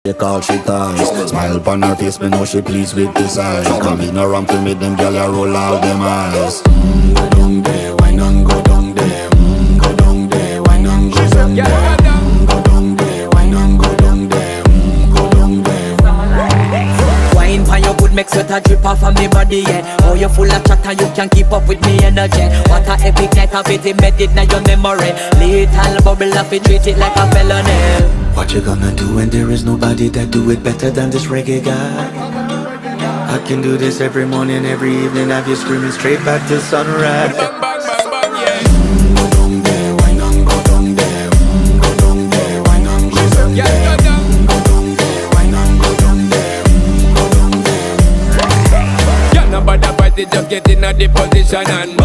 Take all she ties. Smile upon her face, me know she pleased with this eyes. Coming around to meet them, girl, you roll out them eyes. Go down there, why not go down there? Go down there, why not go down there? Go down there, why not go down there? Go down there. Wine for your good, make sweat a drip off of me body, yeah. Oh, you full of chatter, you can't keep up with me energy. What a epic night of it, embedded in your memory. Little bubble of it, treat it like a felony. What you gonna do when there is nobody that do it better than this reggae guy? I can do this every morning, every evening, have you screaming straight back to sunrise. Go down there, why not go down there? Go down there, why not go down there? Go down there, why not go down there? Go down there. Yeah, nobody fight it, just get in a the position and